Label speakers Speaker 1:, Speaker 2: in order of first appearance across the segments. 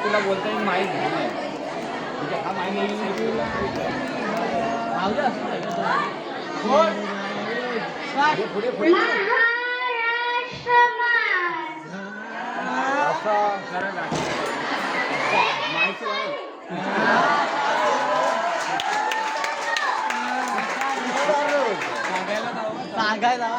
Speaker 1: तुला बोलता येईल माहीत नाही हा माहीत पुढे पुढे
Speaker 2: सांगायला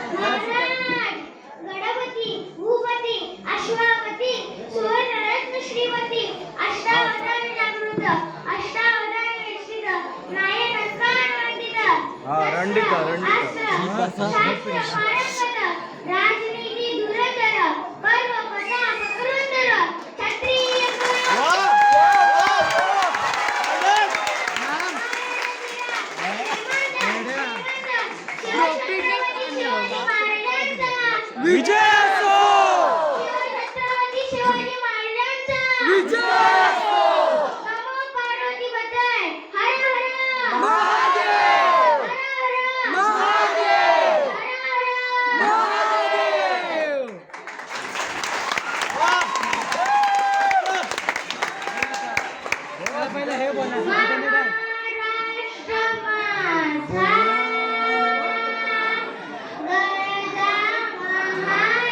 Speaker 3: गणपती भूपती अश्वावती सुवर्णरत्न श्रीमती अष्टावधान जागृत अष्टावधान निश्चित नायकांकान वंदित शास्त्र पारंगत राजनीती धुरंधर कर्म प्रताप करुंदर क्षत्रिय
Speaker 2: विजय असो
Speaker 3: शिवाजी महाराजांचा
Speaker 2: विजय असो
Speaker 3: नमो पार्वती बद्दल हर हर
Speaker 2: महादेव
Speaker 3: हर हर
Speaker 2: महादेव
Speaker 3: हर हर
Speaker 2: महादेव पहिले हे बोला
Speaker 3: महाराष्ट्र माझा गरजा महान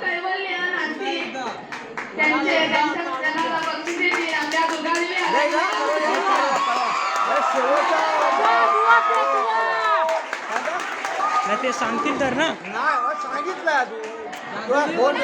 Speaker 4: कैवल्य नाती त्यांच्या जनाला बक्षिसे देईन आमच्या दुर्गादेवी
Speaker 2: नाही ते सांगतील तर ना
Speaker 5: नाही सांगितलं तू तुला फोन